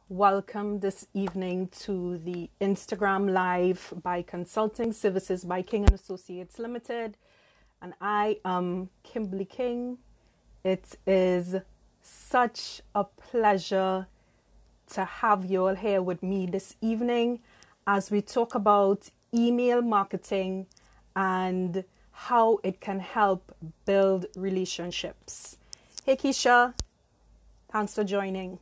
Welcome this evening to the Instagram Live by Consulting Services by King and Associates Limited. And I am Kimberly King. It is such a pleasure to have you all here with me this evening as we talk about email marketing and how it can help build relationships. Hey Keisha, thanks for joining.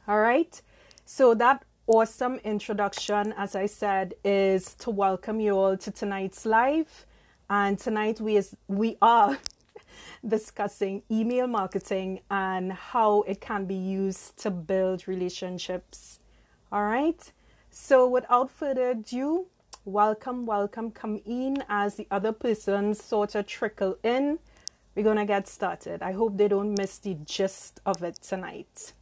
All right, so that awesome introduction, as I said, is to welcome you all to tonight's live. And tonight we are discussing email marketing and how it can be used to build relationships. All right, so without further ado, welcome, come in as the other persons sort of trickle in. We're going to get started. I hope they don't miss the gist of it tonight.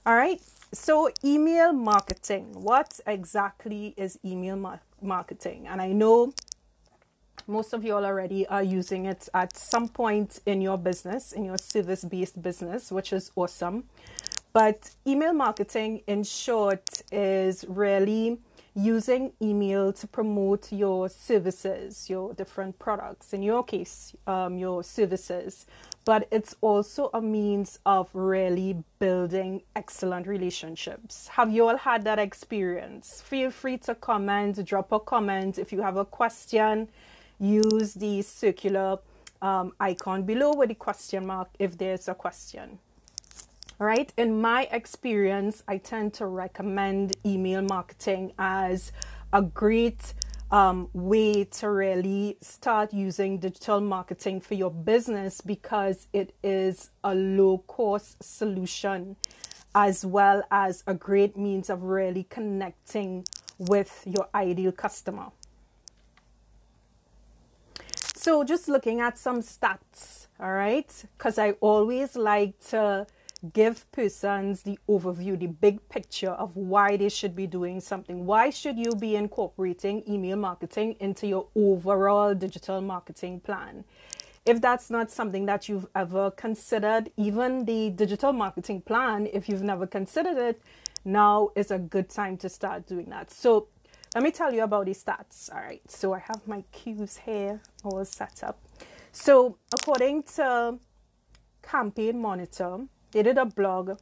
All right, so email marketing. What exactly is email marketing? And I know most of you all already are using it at some point in your business, in your service-based business, which is awesome. But email marketing, in short, is really using email to promote your services, your different products, in your case, your services. But it's also a means of really building excellent relationships. Have you all had that experience? Feel free to comment, drop a comment. If you have a question, use the circular icon below with the question mark if there's a question. All right. In my experience, I tend to recommend email marketing as a great way to really start using digital marketing for your business because it is a low-cost solution as well as a great means of really connecting with your ideal customer. So just looking at some stats, all right, because I always like to give persons the overview, the big picture of why they should be doing something. Why should you be incorporating email marketing into your overall digital marketing plan? If that's not something that you've ever considered, even the digital marketing plan, if you've never considered it, now is a good time to start doing that. So let me tell you about the stats. All right, so I have my cues here all set up. So according to Campaign Monitor, they did a blog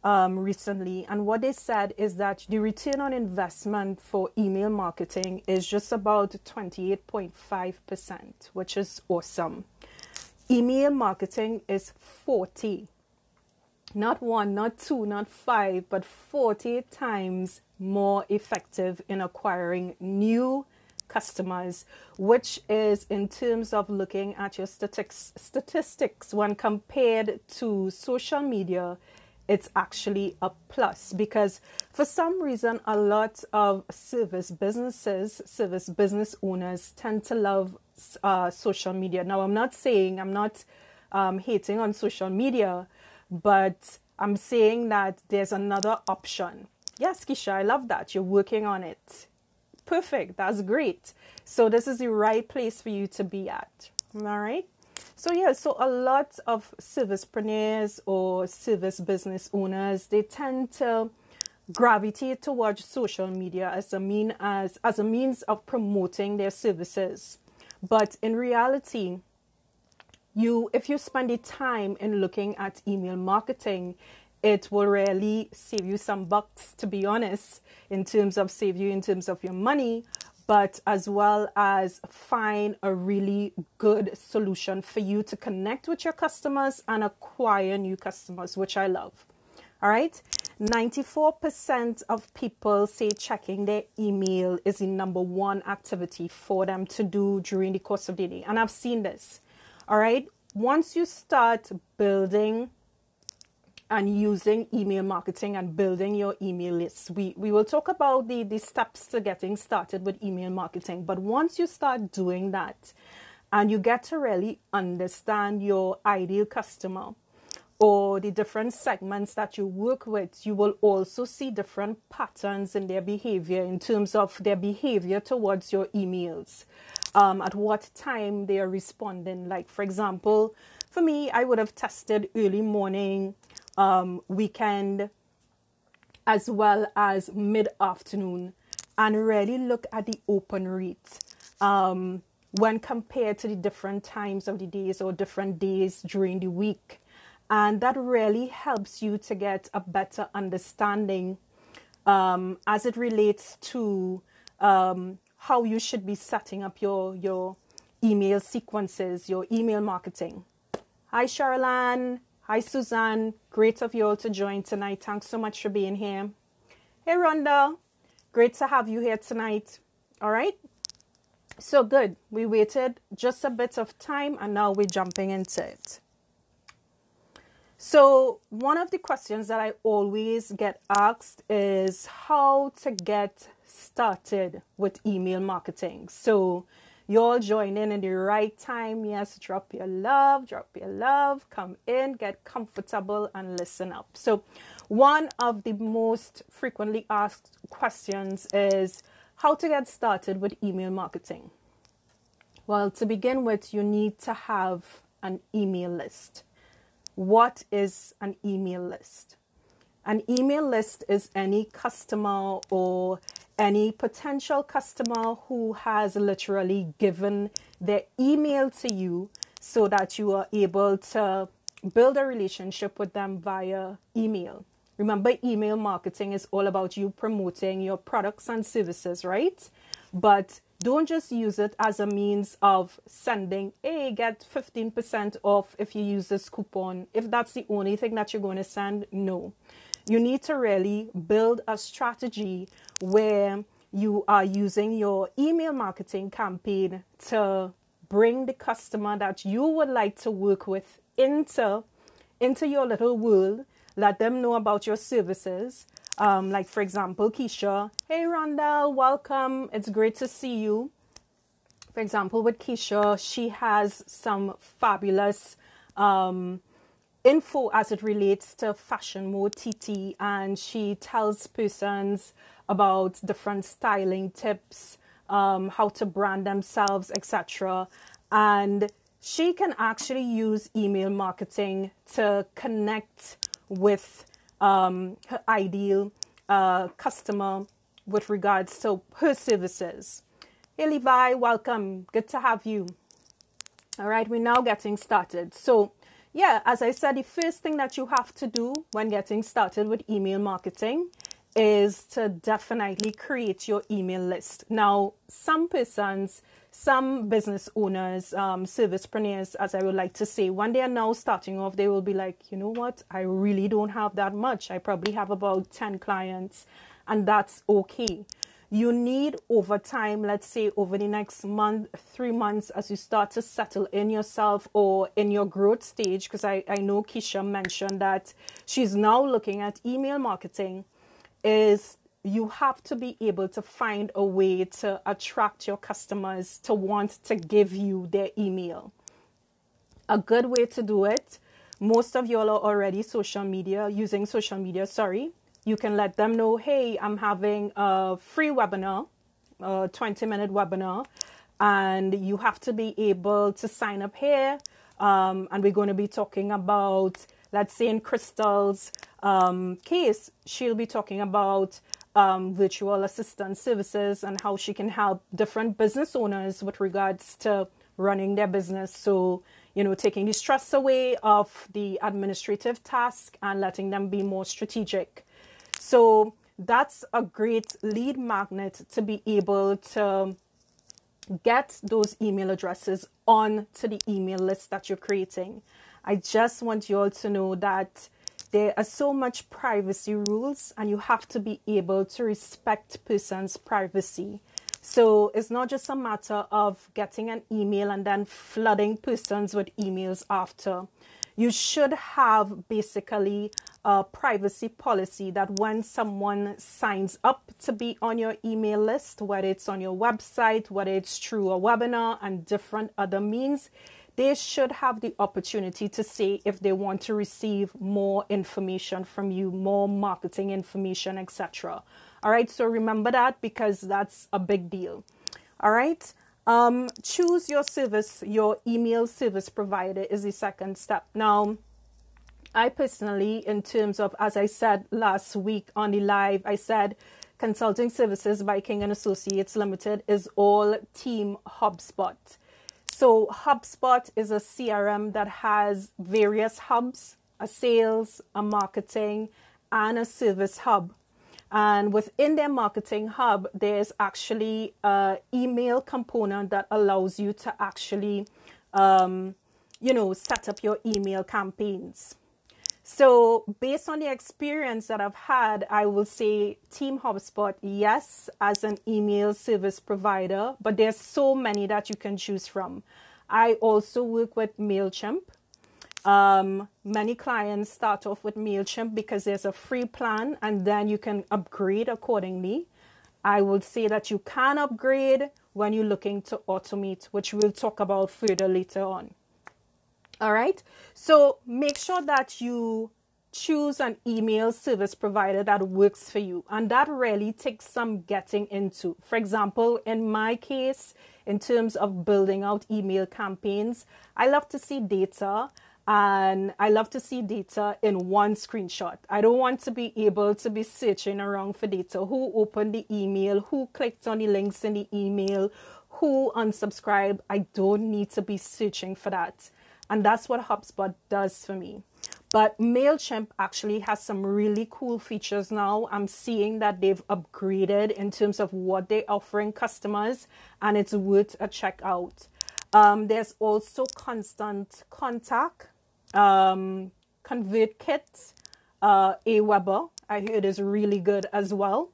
recently, and what they said is that the return on investment for email marketing is just about 28.5%, which is awesome. Email marketing is 40, not 1, not 2, not 5, but 40 times more effective in acquiring new customers, which is in terms of looking at your statistics when compared to social media, it's actually a plus because for some reason a lot of service business owners tend to love social media. Now I'm not hating on social media, but I'm saying that there's another option. Yes, Keisha, I love that. You're working on it. Perfect. That's great. So this is the right place for you to be at. All right. So yeah, so a lot of servicepreneurs or service business owners, they tend to gravitate towards social media as a means of promoting their services. But in reality, if you spend the time in looking at email marketing, it will really save you some bucks, to be honest, in terms of your money, but as well as find a really good solution for you to connect with your customers and acquire new customers, which I love. All right. 94% of people say checking their email is the number one activity for them to do during the course of the day. And I've seen this. All right. Once you start building and using email marketing and building your email lists. We will talk about the steps to getting started with email marketing. But once you start doing that and you get to really understand your ideal customer or the different segments that you work with, you will also see different patterns in their behavior in terms of their behavior towards your emails. At what time they are responding. Like, for example, for me, I would have tested early morning weekend, as well as mid-afternoon, and really look at the open rate when compared to the different times of the days or different days during the week. And that really helps you to get a better understanding as it relates to how you should be setting up your email sequences, your email marketing. Hi, Charlene. Hi, Suzanne. Great of you all to join tonight. Thanks so much for being here. Hey, Rhonda. Great to have you here tonight. All right. So good. We waited just a bit of time and now we're jumping into it. So one of the questions that I always get asked is how to get started with email marketing. So you all join in the right time. Yes, drop your love, come in, get comfortable and listen up. So one of the most frequently asked questions is how to get started with email marketing. Well, to begin with, you need to have an email list. What is an email list? An email list is any customer or any potential customer who has literally given their email to you so that you are able to build a relationship with them via email. Remember, email marketing is all about you promoting your products and services, right? But don't just use it as a means of sending, hey, get 15% off if you use this coupon. If that's the only thing that you're going to send, no. You need to really build a strategy where you are using your email marketing campaign to bring the customer that you would like to work with into your little world. Let them know about your services. Like, for example, Keisha. Hey, Rhonda, welcome. It's great to see you. For example, with Keisha, she has some fabulous info as it relates to Fashion Mode TT, and she tells persons about different styling tips, how to brand themselves, etc. And she can actually use email marketing to connect with her ideal customer with regards to her services. Hey, Levi, welcome. Good to have you. All right, we're now getting started. So, yeah, as I said, the first thing that you have to do when getting started with email marketing is to definitely create your email list. Now, some persons, some business owners, servicepreneurs, as I would like to say, when they are now starting off, they will be like, you know what, I really don't have that much. I probably have about 10 clients, and that's okay. You need over time, let's say over the next month, 3 months, as you start to settle in yourself or in your growth stage, because I know Keisha mentioned that she's now looking at email marketing, is you have to be able to find a way to attract your customers to want to give you their email. A good way to do it, most of you all are already using social media, You can let them know, hey, I'm having a free webinar, a 20-minute webinar, and you have to be able to sign up here. And we're going to be talking about, let's say in Crystal's case, she'll be talking about virtual assistant services and how she can help different business owners with regards to running their business. So, taking the stress away of the administrative task and letting them be more strategic. So that's a great lead magnet to be able to get those email addresses on to the email list that you're creating. I just want you all to know that there are so much privacy rules and you have to be able to respect persons' privacy. So it's not just a matter of getting an email and then flooding persons with emails after. You should have basically a privacy policy that when someone signs up to be on your email list, whether it's on your website, whether it's through a webinar and different other means, they should have the opportunity to say if they want to receive more information from you, more marketing information, etc. All right, so remember that because that's a big deal. All right. Choose your service, your email service provider is the second step. Now, I personally, in terms of, as I said last week on the live, I said consulting services by King and Associates Limited is all team HubSpot. So HubSpot is a CRM that has various hubs, a sales, a marketing, and a service hub. And within their marketing hub, there's actually an email component that allows you to actually, set up your email campaigns. So based on the experience that I've had, I will say Team HubSpot, yes, as an email service provider, but there's so many that you can choose from. I also work with MailChimp. Many clients start off with MailChimp because there's a free plan and then you can upgrade accordingly. I would say that you can upgrade when you're looking to automate, which we'll talk about further later on. All right. So make sure that you choose an email service provider that works for you. And that really takes some getting into. For example, in my case, in terms of building out email campaigns, I love to see data. And I love to see data in one screenshot. I don't want to be able to be searching around for data. Who opened the email? Who clicked on the links in the email? Who unsubscribed? I don't need to be searching for that. And that's what HubSpot does for me. But MailChimp actually has some really cool features now. I'm seeing that they've upgraded in terms of what they're offering customers, and it's worth a check out. There's also Constant Contact, ConvertKit, Aweber. I heard is really good as well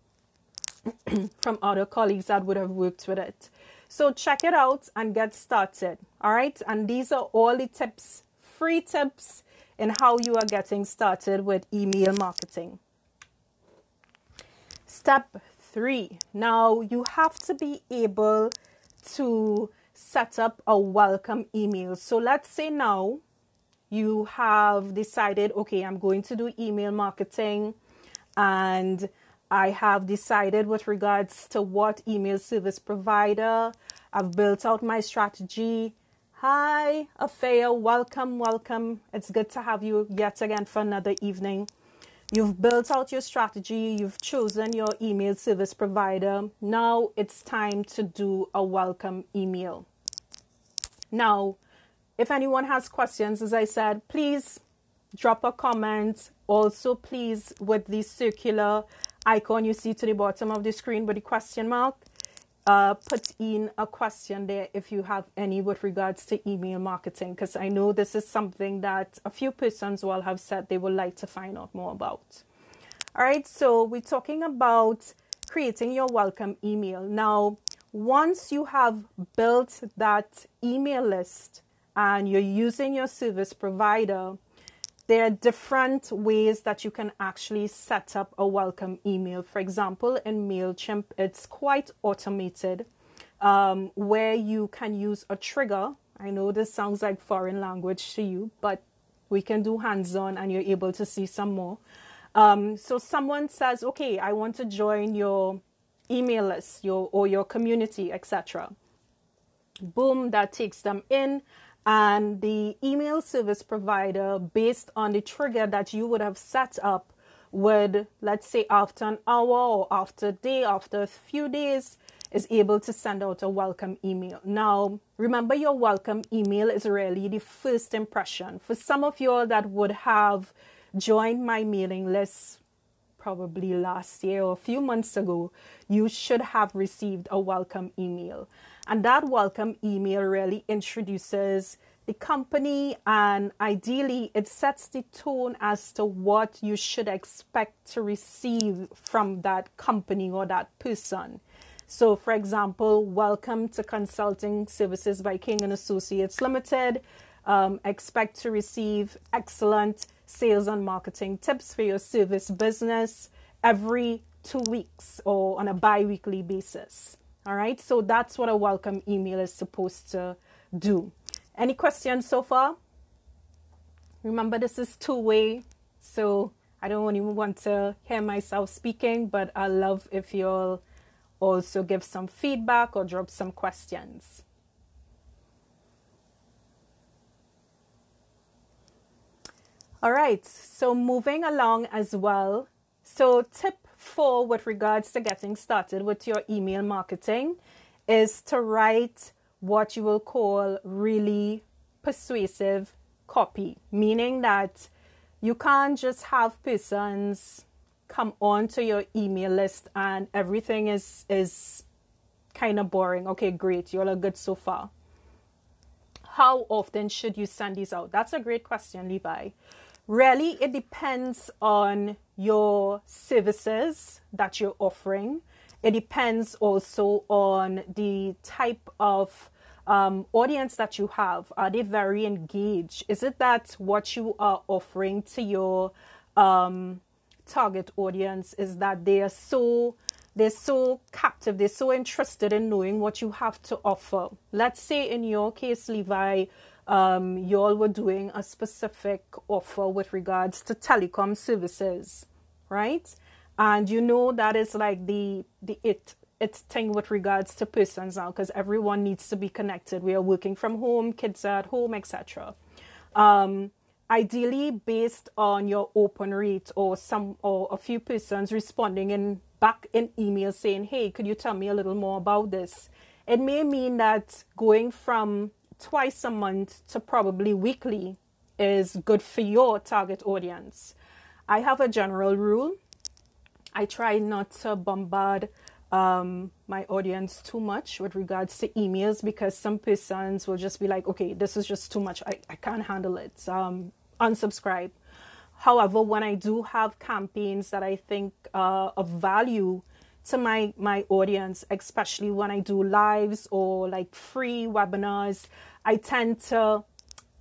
from other colleagues that would have worked with it. So check it out and get started. All right. And these are all the tips, free tips in how you are getting started with email marketing. Step 3. Now you have to be able to set up a welcome email. So let's say now you have decided, okay, I'm going to do email marketing, and I have decided with regards to what email service provider. I've built out my strategy. Hi, Afea, welcome. It's good to have you yet again for another evening. You've built out your strategy. You've chosen your email service provider. Now it's time to do a welcome email. Now, if anyone has questions, as I said, please drop a comment. Also, please, with the circular icon you see to the bottom of the screen with the question mark, put in a question there if you have any with regards to email marketing, because I know this is something that a few persons will have said they would like to find out more about. All right, so we're talking about creating your welcome email. Now, once you have built that email list and you're using your service provider, there are different ways that you can actually set up a welcome email. For example, in MailChimp, it's quite automated, where you can use a trigger. I know this sounds like foreign language to you, but we can do hands-on and you're able to see some more. So someone says, okay, I want to join your email list, your community, etc. Boom, that takes them in. And the email service provider, based on the trigger that you would have set up, would, let's say after an hour or after a day, after a few days, is able to send out a welcome email. Now, remember, your welcome email is really the first impression. For some of you all that would have joined my mailing list probably last year or a few months ago, you should have received a welcome email. And that welcome email really introduces the company, and ideally it sets the tone as to what you should expect to receive from that company or that person. So for example, welcome to Consulting Services by King and Associates Limited. Expect to receive excellent sales and marketing tips for your service business every 2 weeks or on a bi-weekly basis. All right, so that's what a welcome email is supposed to do. Any questions so far? Remember, this is two-way, so I don't even want to hear myself speaking, but I love if you'll also give some feedback or drop some questions. All right, so moving along as well. So tip 4 with regards to getting started with your email marketing is to write what you will call really persuasive copy, meaning that you can't just have persons come onto your email list and everything is kind of boring. Okay, great, you're all good so far. How often should you send these out? That's a great question, Levi. Really, it depends on your services that you're offering. It depends also on the type of audience that you have. Are they very engaged? Is it that what you are offering to your target audience is that they're so captive, they're so interested in knowing what you have to offer? Let's say in your case, Levi, y'all were doing a specific offer with regards to telecom services, right? And you know that is like the thing with regards to persons now, because everyone needs to be connected. We are working from home, kids are at home, etc. Ideally, based on your open rate or a few persons responding back in email saying, hey, could you tell me a little more about this? It may mean that going from twice a month to probably weekly is good for your target audience. I have a general rule. I try not to bombard my audience too much with regards to emails, because some persons will just be like, okay, this is just too much. I can't handle it. Unsubscribe. However, when I do have campaigns that I think of value to my audience, especially when I do lives or like free webinars, I tend to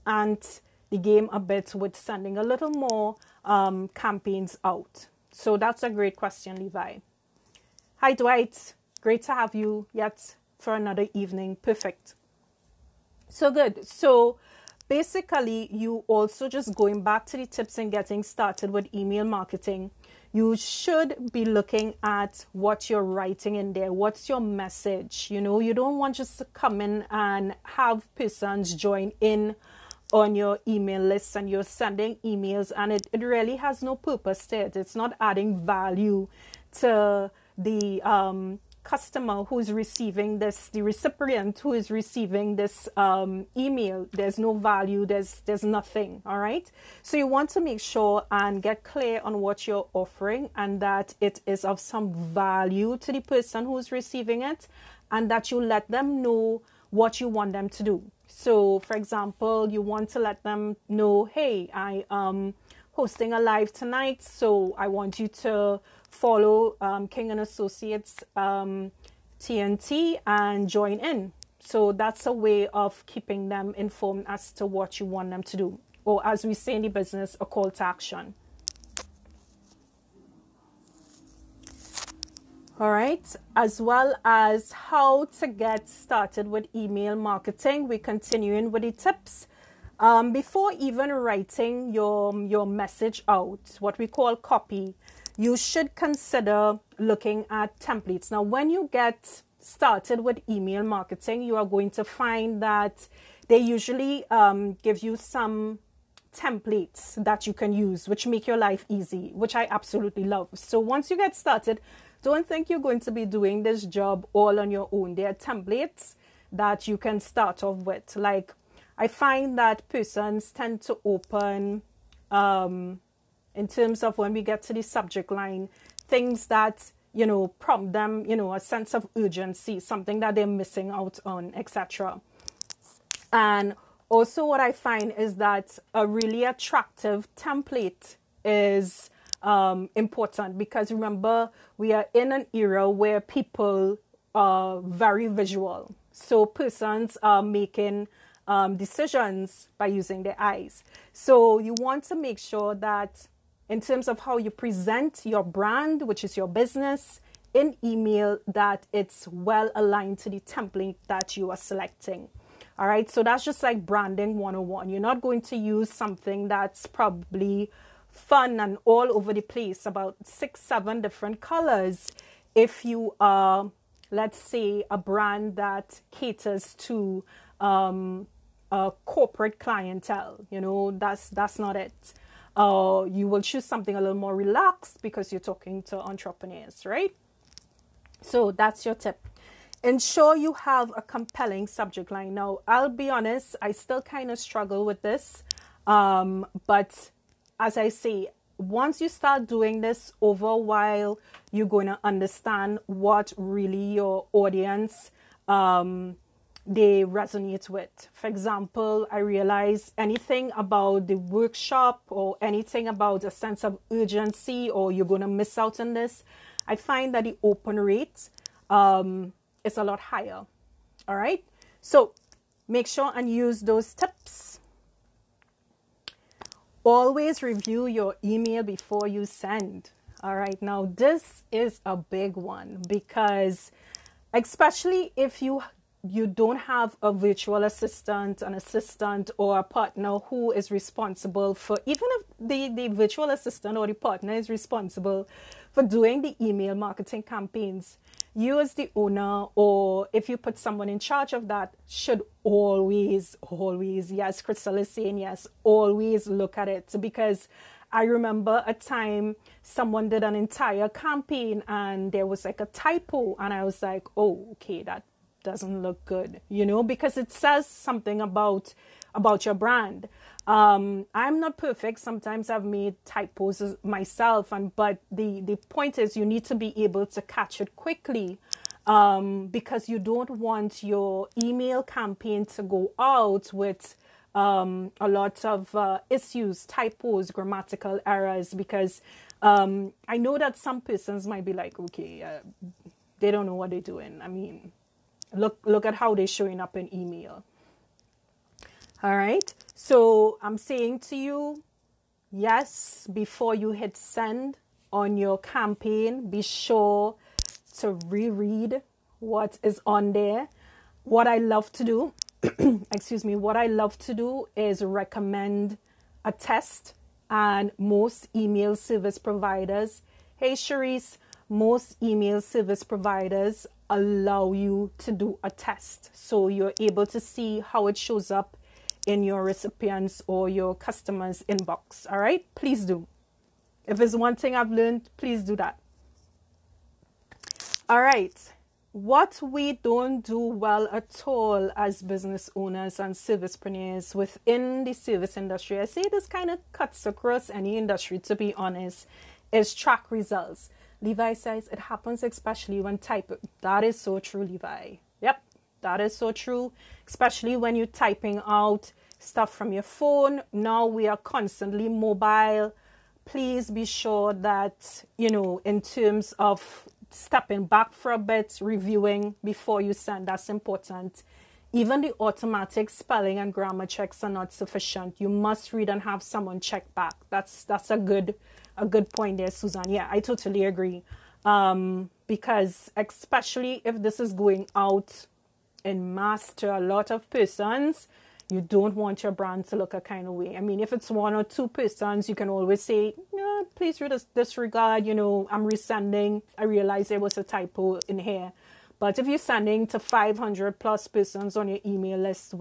ant the game a bit with sending a little more campaigns out. So that's a great question, Levi. Hi, Dwight. Great to have you yet for another evening. Perfect. So good. So basically, you also just going back to the tips and getting started with email marketing, you should be looking at what you're writing in there. What's your message? You know, you don't want just to come in and have persons join in on your email list and you're sending emails and it really has no purpose to it. It's not adding value to the customer who's receiving this, the recipient who is receiving this email. There's no value, there's nothing. All right, so you want to make sure and get clear on what you're offering and that it is of some value to the person who's receiving it, and that you let them know what you want them to do. So for example, you want to let them know, hey, I am hosting a live tonight, so I want you to follow King and Associates TNT and join in. So that's a way of keeping them informed as to what you want them to do, or as we say in the business, a call to action. All right, as well as how to get started with email marketing, we're continuing with the tips. Before even writing your message out, what we call copy, you should consider looking at templates. Now, when you get started with email marketing, you are going to find that they usually give you some templates that you can use, which make your life easy, which I absolutely love. So once you get started, don't think you're going to be doing this job all on your own. There are templates that you can start off with. Like, I find that persons tend to open, in terms of when we get to the subject line, things that, you know, prompt them, you know, a sense of urgency, something that they're missing out on, etc. And also what I find is that a really attractive template is important, because remember, we are in an era where people are very visual. So persons are making decisions by using their eyes. So you want to make sure that in terms of how you present your brand, which is your business, in email, that it's well aligned to the template that you are selecting. All right, so that's just like branding 101. You're not going to use something that's probably fun and all over the place, about 6-7 different colors, if you are, let's say, a brand that caters to a corporate clientele. You know, that's not it. You will choose something a little more relaxed because you're talking to entrepreneurs, right? So that's your tip. Ensure you have a compelling subject line. Now, I'll be honest, I still kind of struggle with this. But as I say, once you start doing this over a while, you're going to understand what really your audience they resonate with. For example, I realize anything about the workshop or anything about a sense of urgency or you're going to miss out on this, I find that the open rate is a lot higher. All right. So make sure and use those tips. Always review your email before you send. All right. Now, this is a big one because especially if you don't have a virtual assistant, an assistant or a partner who is responsible for, even if the virtual assistant or the partner is responsible for doing the email marketing campaigns, you as the owner, or if you put someone in charge of that, should always, yes, Crystal is saying yes, always look at it. Because I remember a time someone did an entire campaign and there was like a typo and I was like, oh, okay, that doesn't look good, because it says something about your brand. I'm not perfect. Sometimes I've made typos myself, but the point is you need to be able to catch it quickly, because you don't want your email campaign to go out with a lot of issues, typos, grammatical errors, because I know that some persons might be like, okay, they don't know what they're doing. I mean, look at how they're showing up in email. All right. So I'm saying to you, yes, before you hit send on your campaign, be sure to reread what is on there. What I love to do, what I love to do is recommend a test, and most email service providers, hey Sharice, most email service providers allow you to do a test. So you're able to see how it shows up in your recipients or your customers' inbox. All right, please do. If it's one thing I've learned, please do that. All right. What we don't do well at all as business owners and servicepreneurs within the service industry, I say this kind of cuts across any industry, to be honest, is track results. Levi says it happens especially when typing. That is so true, Levi. Yep, that is so true. Especially when you're typing out stuff from your phone. Now we are constantly mobile. Please be sure that, in terms of stepping back for a bit, reviewing before you send, that's important. Even the automatic spelling and grammar checks are not sufficient. You must read and have someone check back. That's a good point there, Susan. Yeah, I totally agree. Because especially if this is going out in mass to a lot of persons, you don't want your brand to look a kind of way. I mean, if it's one or two persons, you can always say, no, please disregard, I'm resending. I realize there was a typo in here. But if you're sending to 500 plus persons on your email list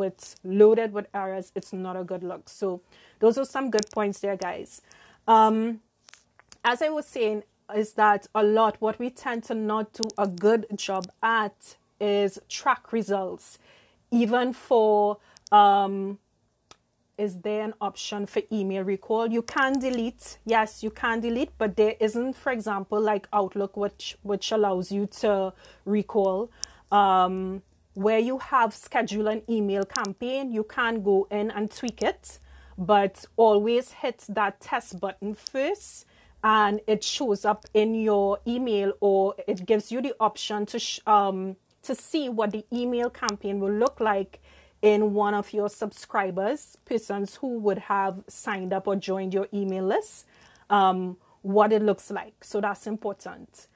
loaded with errors, it's not a good look. So those are some good points there, guys. As I was saying, is that what we tend to not do a good job at is track results. Even for, is there an option for email recall? You can delete. Yes, you can delete, but there isn't, for example, like Outlook, which allows you to recall. Where you have schedule an email campaign, you can go in and tweak it, but always hit that test button first, and it shows up in your email, or it gives you the option to see what the email campaign will look like in one of your subscribers, persons who would have signed up or joined your email list, what it looks like. So that's important.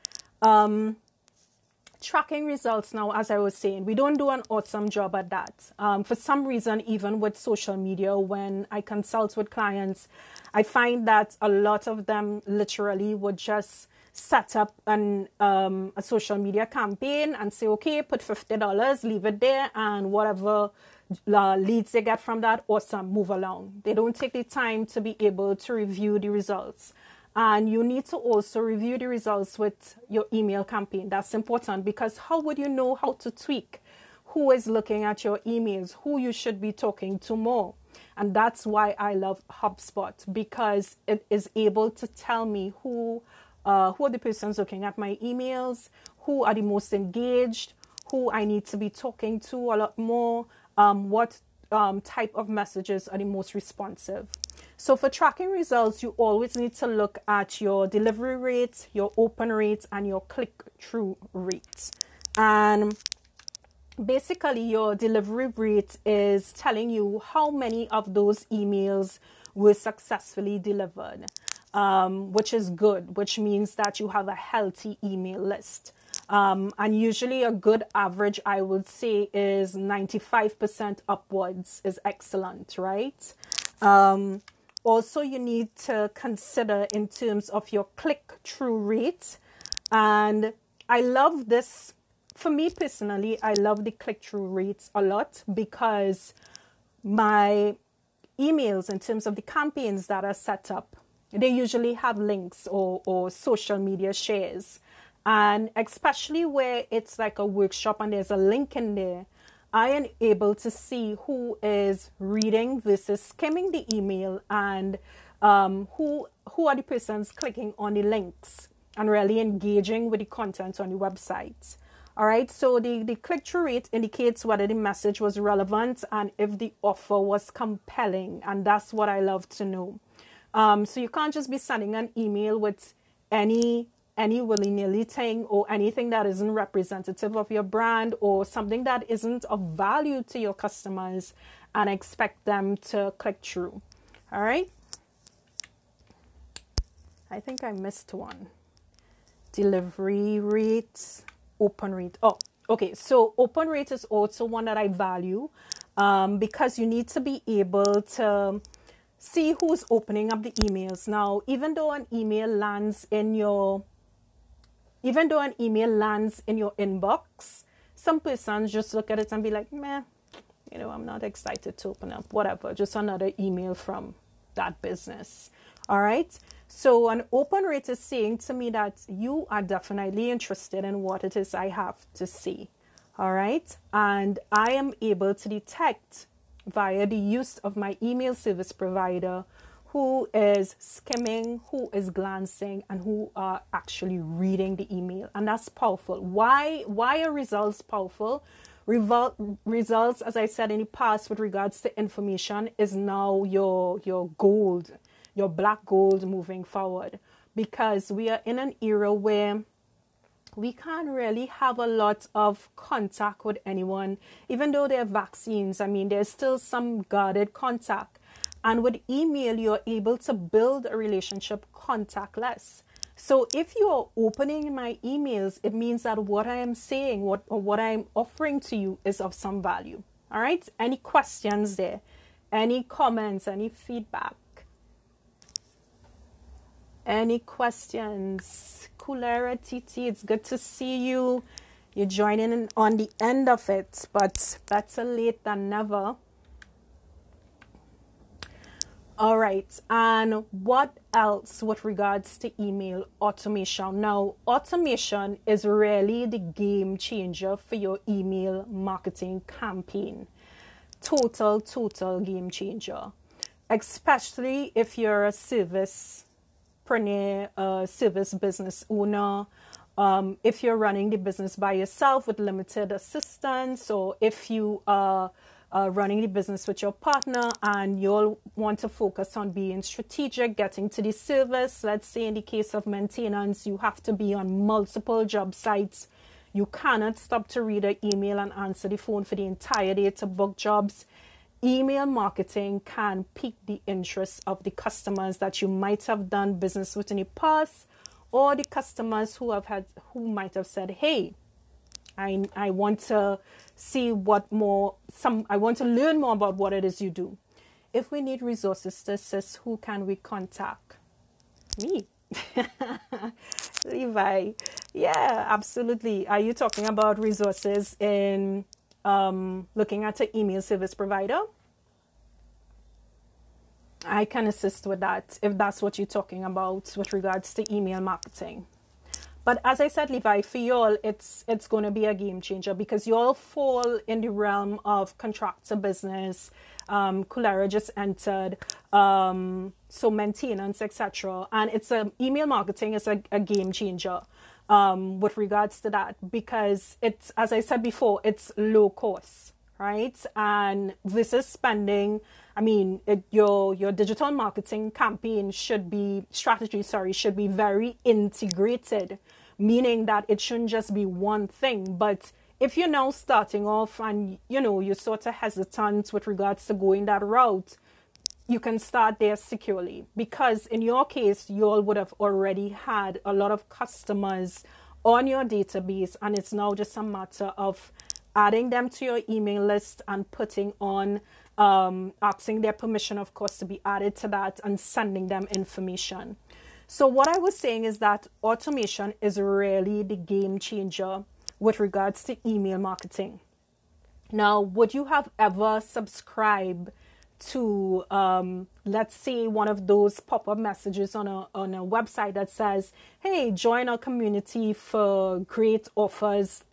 Tracking results now, as I was saying, we don't do an awesome job at that. For some reason, even with social media, when I consult with clients, I find that a lot of them literally would just set up a social media campaign and say, okay, put $50, leave it there, and whatever leads they get from that, awesome, move along. They don't take the time to be able to review the results. And you need to also review the results with your email campaign. That's important, because how would you know how to tweak who is looking at your emails, who you should be talking to more? And that's why I love HubSpot, because it is able to tell me who are the persons looking at my emails, who are the most engaged, who I need to be talking to a lot more, what type of messages are the most responsive. So for tracking results, you always need to look at your delivery rate, your open rate, and your click-through rate. And basically, your delivery rate is telling you how many of those emails were successfully delivered, which is good, which means that you have a healthy email list. And usually a good average, I would say, is 95% upwards is excellent, right? Also, you need to consider in terms of your click-through rate. And I love this. For me personally, I love the click-through rates a lot, because my emails, in terms of the campaigns that are set up, they usually have links or social media shares. And especially where it's like a workshop and there's a link in there, I am able to see who is reading versus skimming the email, and who are the persons clicking on the links and really engaging with the content on the website. All right, so the click-through rate indicates whether the message was relevant and if the offer was compelling, and that's what I love to know. So you can't just be sending an email with any willy-nilly thing, or anything that isn't representative of your brand, or something that isn't of value to your customers, and expect them to click through. All right. I think I missed one. Delivery rate, open rate. Oh, okay. So open rate is also one that I value, because you need to be able to see who's opening up the emails. Now, even though an email lands in your inbox, some persons just look at it and be like, meh, I'm not excited to open up, whatever, just another email from that business. All right. So an open rate is saying to me that you are definitely interested in what it is I have to say. All right. And I am able to detect via the use of my email service provider who is skimming, who is glancing, and who are actually reading the email. And that's powerful. Why are results powerful? Results, as I said in the past, with regards to information, is now your gold, your black gold moving forward. Because we are in an era where we can't really have a lot of contact with anyone. Even though there are vaccines, there's still some guarded contact. And with email, you're able to build a relationship contactless. So if you are opening my emails, it means that what I am saying, what I'm offering to you is of some value. All right. Any questions there? Any comments? Any feedback? Any questions? Kulera TT, it's good to see you. You're joining in on the end of it, but better late than never. All right, and what else with regards to email automation? Now, automation is really the game changer for your email marketing campaign. Total game changer. Especially if you're a service business owner, if you're running the business by yourself with limited assistance, or if you are running the business with your partner and you'll want to focus on being strategic, getting to the service. Let's say in the case of maintenance, you have to be on multiple job sites. You cannot stop to read an email and answer the phone for the entire day to book jobs. Email marketing can pique the interest of the customers that you might have done business with in the past, or the customers who might have said, hey, I want to see I want to learn more about what it is you do. If we need resources to assist, who can we contact? Me. Levi. Yeah, absolutely. Are you talking about resources in looking at an email service provider? I can assist with that if that's what you're talking about with regards to email marketing. But as I said, Levi, for y'all, it's going to be a game changer because y'all fall in the realm of contractor business. Kulera just entered, so maintenance, etc. And email marketing is a game changer with regards to that because it's, as I said before, it's low cost, right? And this is spending. I mean, your digital marketing campaign should be very integrated, meaning that it shouldn't just be one thing. But if you're now starting off and you're sort of hesitant with regards to going that route, you can start there securely because in your case, you all would have already had a lot of customers on your database, and it's now just a matter of adding them to your email list and putting on asking their permission, of course, to be added to that and sending them information. So what I was saying is that automation is really the game changer with regards to email marketing. Now, would you have ever subscribed to, let's say, one of those pop-up messages on a website that says, hey, join our community for great offers,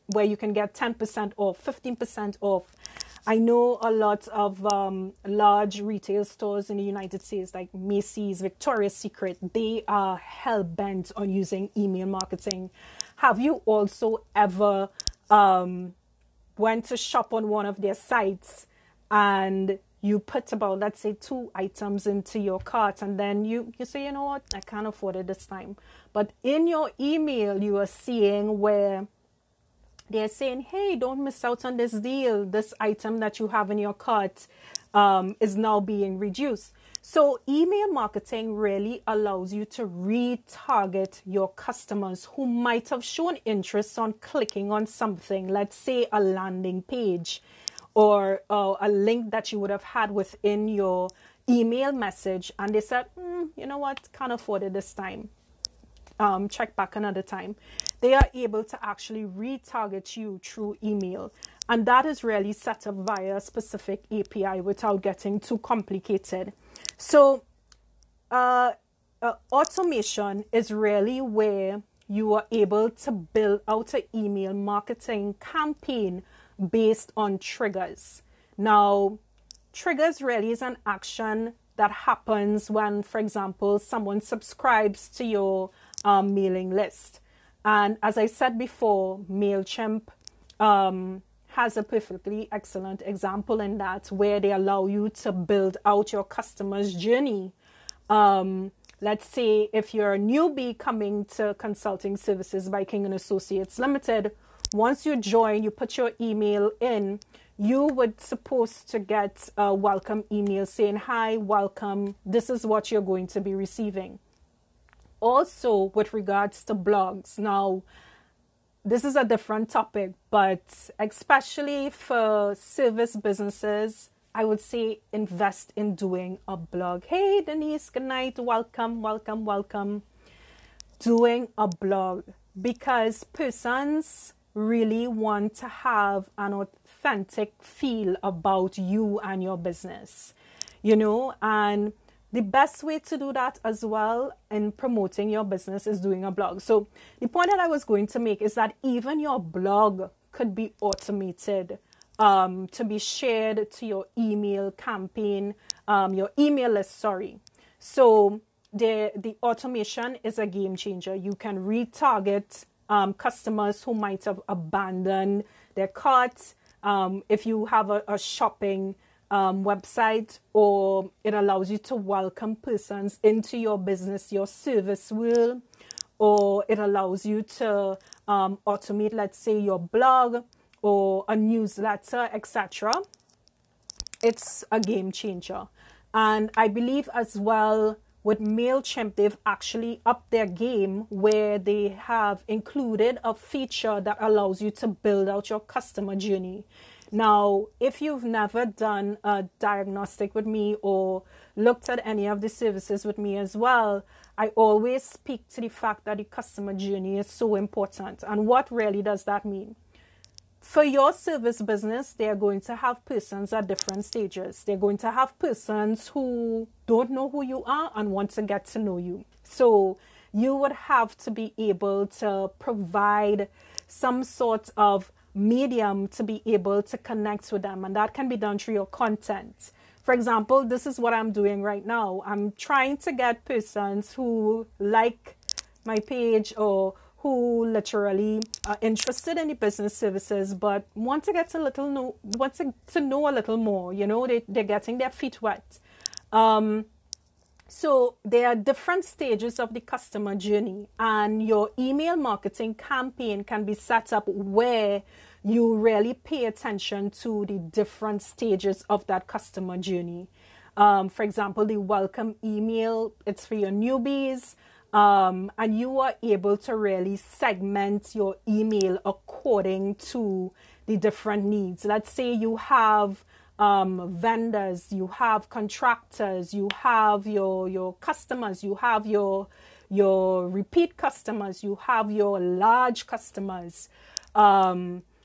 where you can get 10% off, 15% off. I know a lot of large retail stores in the United States, like Macy's, Victoria's Secret, they are hell-bent on using email marketing. Have you also ever went to shop on one of their sites and you put about, let's say, 2 items into your cart, and then you say, you know what, I can't afford it this time. But in your email, you are seeing where they're saying, hey, don't miss out on this deal. This item that you have in your cart is now being reduced. So email marketing really allows you to retarget your customers who might have shown interest on clicking on something, let's say a landing page or a link that you would have had within your email message. And they said, you know what, can't afford it this time. Check back another time. They are able to actually retarget you through email. And that is really set up via a specific API without getting too complicated. So automation is really where you are able to build out an email marketing campaign based on triggers. Now, triggers really is an action that happens when, for example, someone subscribes to your mailing list. And as I said before, MailChimp has a perfectly excellent example in that, where they allow you to build out your customer's journey. Let's say if you're a newbie coming to consulting services by King & Associates Limited, once you join, you put your email in, you would supposed to get a welcome email saying, hi, welcome, this is what you're going to be receiving. Also, with regards to blogs, now, this is a different topic, but especially for service businesses, I would say invest in doing a blog. Hey, Denise, good night. Welcome, welcome, welcome. Doing a blog, because persons really want to have an authentic feel about you and your business, and the best way to do that as well in promoting your business is doing a blog. So the point that I was going to make is that even your blog could be automated to be shared to your email campaign, your email list, sorry. So the automation is a game changer. You can retarget customers who might have abandoned their carts. If you have a shopping website, or it allows you to welcome persons into your business, your service world, or it allows you to automate, let's say, your blog or a newsletter, etc. It's a game changer. And I believe as well with MailChimp, they've actually upped their game, where they have included a feature that allows you to build out your customer journey. Now, if you've never done a diagnostic with me or looked at any of the services with me as well, I always speak to the fact that the customer journey is so important. And what really does that mean? For your service business, they are going to have persons at different stages. They're going to have persons who don't know who you are and want to get to know you. So you would have to be able to provide some sort of medium to be able to connect with them. And that can be done through your content. For example, this is what I'm doing right now. I'm trying to get persons who like my page or who literally are interested in the business services but want to get to know a little more. You know, they're getting their feet wet. So there are different stages of the customer journey, and your email marketing campaign can be set up where you really pay attention to the different stages of that customer journey. For example, the welcome email, it's for your newbies. And you are able to really segment your email according to the different needs. Let's say you have vendors, you have contractors, you have your customers, you have your repeat customers, you have your large customers,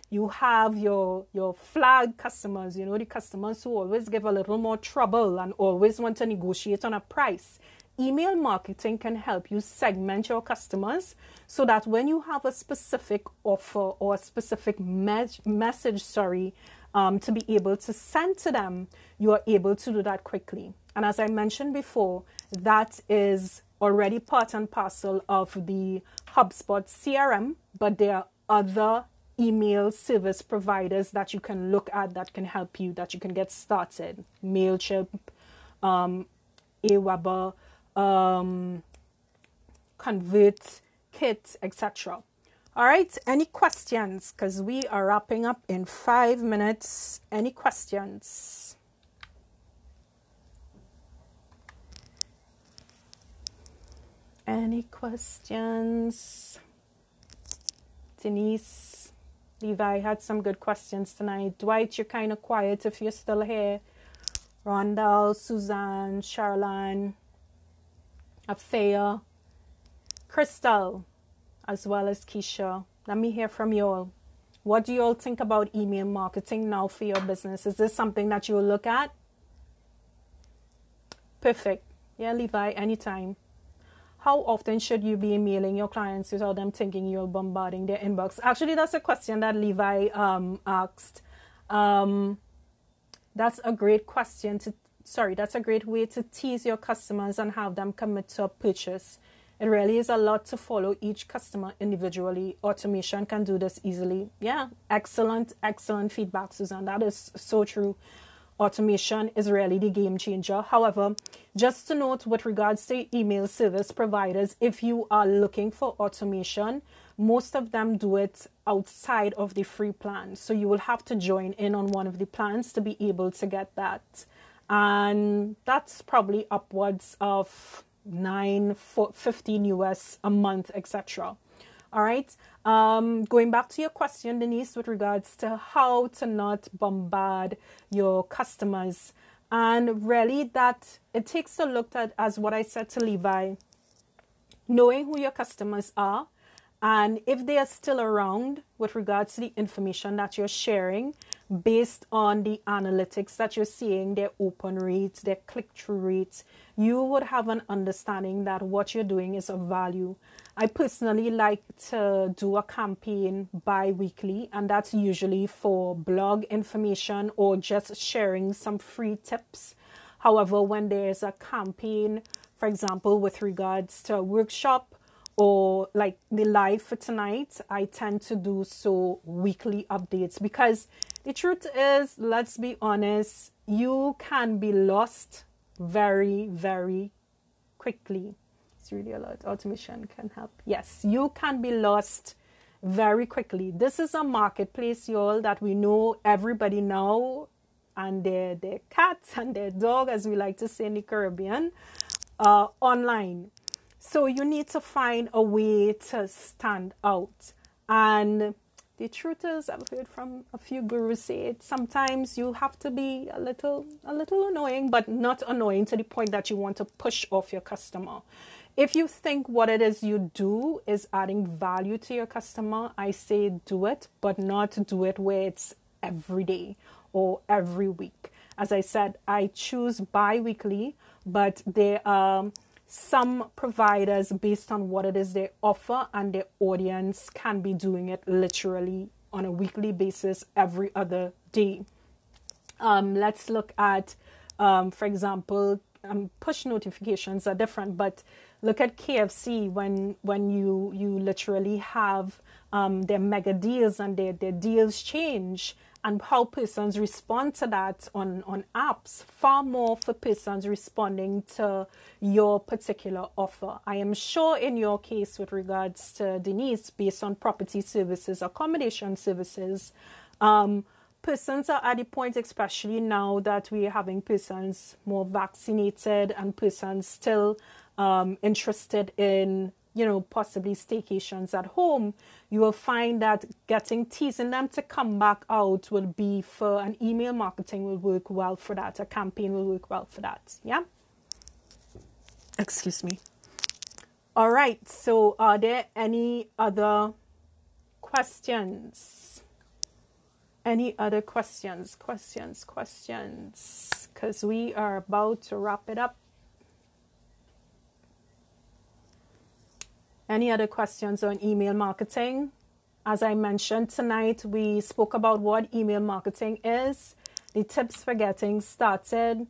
you have your flag customers, you know, the customers who always give a little more trouble and always want to negotiate on a price. Email marketing can help you segment your customers so that when you have a specific offer or a specific message, to be able to send to them, you are able to do that quickly. And as I mentioned before, that is already part and parcel of the HubSpot CRM, but there are other email service providers that you can look at that can help you, that you can get started. MailChimp, Aweber, ConvertKit, etc. All right, any questions? Because we are wrapping up in 5 minutes. Any questions? Any questions? Denise, Levi had some good questions tonight. Dwight, you're kind of quiet if you're still here. Rondell, Suzanne, Charlene, Afea, Crystal, as well as Keisha. Let me hear from you all. What do you all think about email marketing now for your business? Is this something that you will look at? Perfect. Yeah, Levi, anytime. How often should you be emailing your clients without them thinking you're bombarding their inbox? Actually, that's a question that Levi asked. That's a great question that's a great way to tease your customers and have them commit to a purchase. It really is a lot to follow each customer individually. Automation can do this easily. Yeah, excellent feedback, Susan. That is so true. Automation is really the game changer. However, just to note with regards to email service providers, if you are looking for automation, most of them do it outside of the free plan. So you will have to join in on one of the plans to be able to get that. And that's probably upwards of $15 US a month, etc. All right. Going back to your question, Denise, with regards to how to not bombard your customers. And really that it takes a look at, as what I said to Levi, knowing who your customers are, and if they are still around with regards to the information that you're sharing based on the analytics that you're seeing, their open rates, their click-through rates, you would have an understanding that what you're doing is of value. I personally like to do a campaign bi-weekly, and that's usually for blog information or just sharing some free tips. However, when there's a campaign, for example, with regards to a workshop, or like the live for tonight, I tend to do so weekly updates, because the truth is, let's be honest, you can be lost very, very quickly. It's really a lot. Automation can help. Yes, you can be lost very quickly. This is a marketplace, y'all, that we know everybody now, and their cat and their dog, as we like to say in the Caribbean, online. So you need to find a way to stand out. And the truth is, I've heard from a few gurus say it, sometimes you have to be a little annoying, but not annoying to the point that you want to push off your customer. If you think what it is you do is adding value to your customer, I say do it, but not do it where it's every day or every week. As I said, I choose bi-weekly, but there are some providers based on what it is they offer and their audience can be doing it literally on a weekly basis every other day. Let's look at, for example, push notifications are different, but look at KFC when you literally have their mega deals and their deals change, and how persons respond to that on apps, far more for persons responding to your particular offer. I am sure in your case with regards to Denise, based on property services, accommodation services, persons are at the point, especially now that we are having persons more vaccinated and persons still interested in, possibly staycations at home, you will find that teasing them to come back out will be for an email marketing will work well for that. A campaign will work well for that. Yeah. Excuse me. All right. So are there any other questions? Any other questions? Because we are about to wrap it up. Any other questions on email marketing? As I mentioned tonight, we spoke about what email marketing is, the tips for getting started,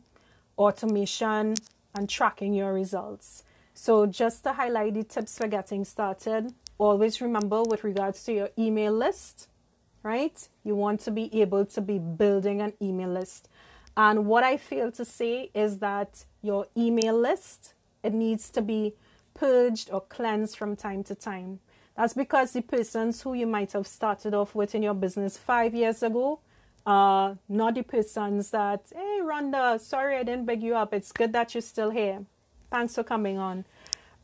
automation, and tracking your results. So just to highlight the tips for getting started, always remember with regards to your email list, right? You want to be able to be building an email list. And what I fail to say is that your email list, it needs to be purged or cleansed from time to time. That's because the persons who you might have started off with in your business 5 years ago are not the persons that, hey, Rhonda, sorry I didn't beg you up. It's good that you're still here. Thanks for coming on.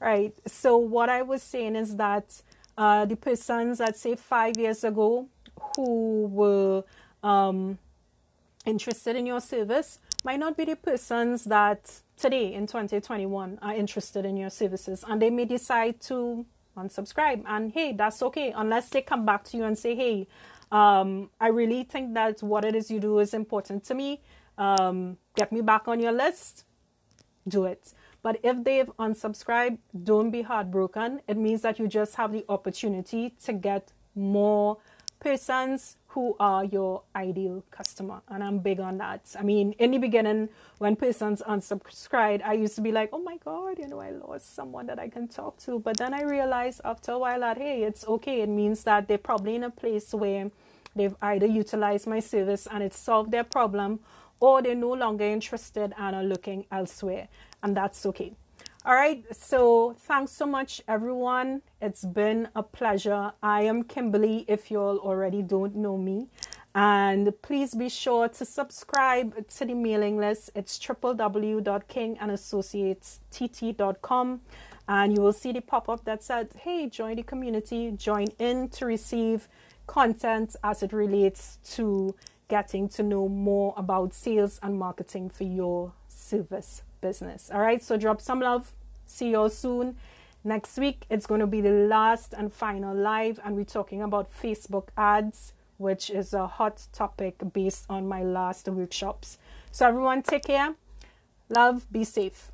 Right. So what I was saying is that the persons that say 5 years ago who were interested in your service might not be the persons that today in 2021 are interested in your services, and they may decide to unsubscribe, and hey, that's okay, unless they come back to you and say, hey, I really think that what it is you do is important to me, get me back on your list, do it. But if they've unsubscribed, don't be heartbroken. It means that you just have the opportunity to get more persons who are your ideal customer. And I'm big on that. I mean, in the beginning, when persons unsubscribed, I used to be like, oh my God, I lost someone that I can talk to. But then I realized after a while that, hey, it's okay. It means that they're probably in a place where they've either utilized my service and it solved their problem, or they're no longer interested and are looking elsewhere. And that's okay. All right, so thanks so much, everyone. It's been a pleasure. I am Kimberly, if you all already don't know me. And please be sure to subscribe to the mailing list. It's www.kingandassociatestt.com. And you will see the pop-up that said, hey, join the community, join in to receive content as it relates to getting to know more about sales and marketing for your service business. All right, so drop some love. See you all soon. Next week, it's going to be the last and final live, and we're talking about Facebook ads, which is a hot topic based on my last workshops. So everyone, take care. Love, be safe.